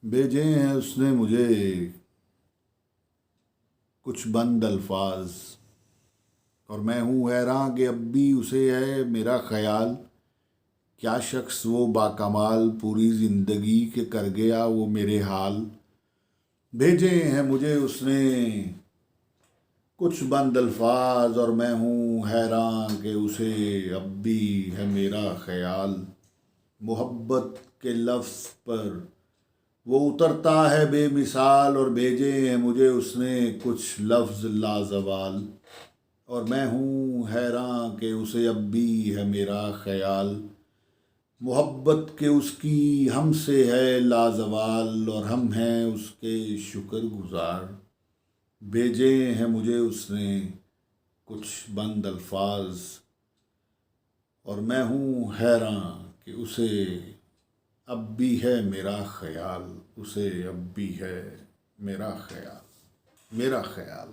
بھیجے ہیں اس نے مجھے کچھ بند الفاظ، اور میں ہوں حیراں کہ اب بھی اسے ہے میرا خیال۔ کیا شخص وہ باکمال پوری زندگی کہ کر گیا وہ میرے حال۔ بھیجے ہیں مجھے اس نے کچھ بند الفاظ، اور میں ہوں حیراں کہ اسے اب بھی ہے میرا خیال۔ محبت کے لفظ پر وہ اترتا ہے بے مثال، اور بھیجے ہیں مجھے اس نے کچھ لفظ لازوال۔ اور میں ہوں حیراں کہ اسے اب بھی ہے میرا خیال۔ محبت کہ اس کی ہم سے ہے لازوال، اور ہم ہیں اس کے شکر گزار۔ بھیجے ہیں مجھے اس نے کچھ بند الفاظ، اور میں ہوں حیراں کہ اسے اب بھی ہے میرا خیال۔ اسے اب بھی ہے میرا خیال، میرا خیال۔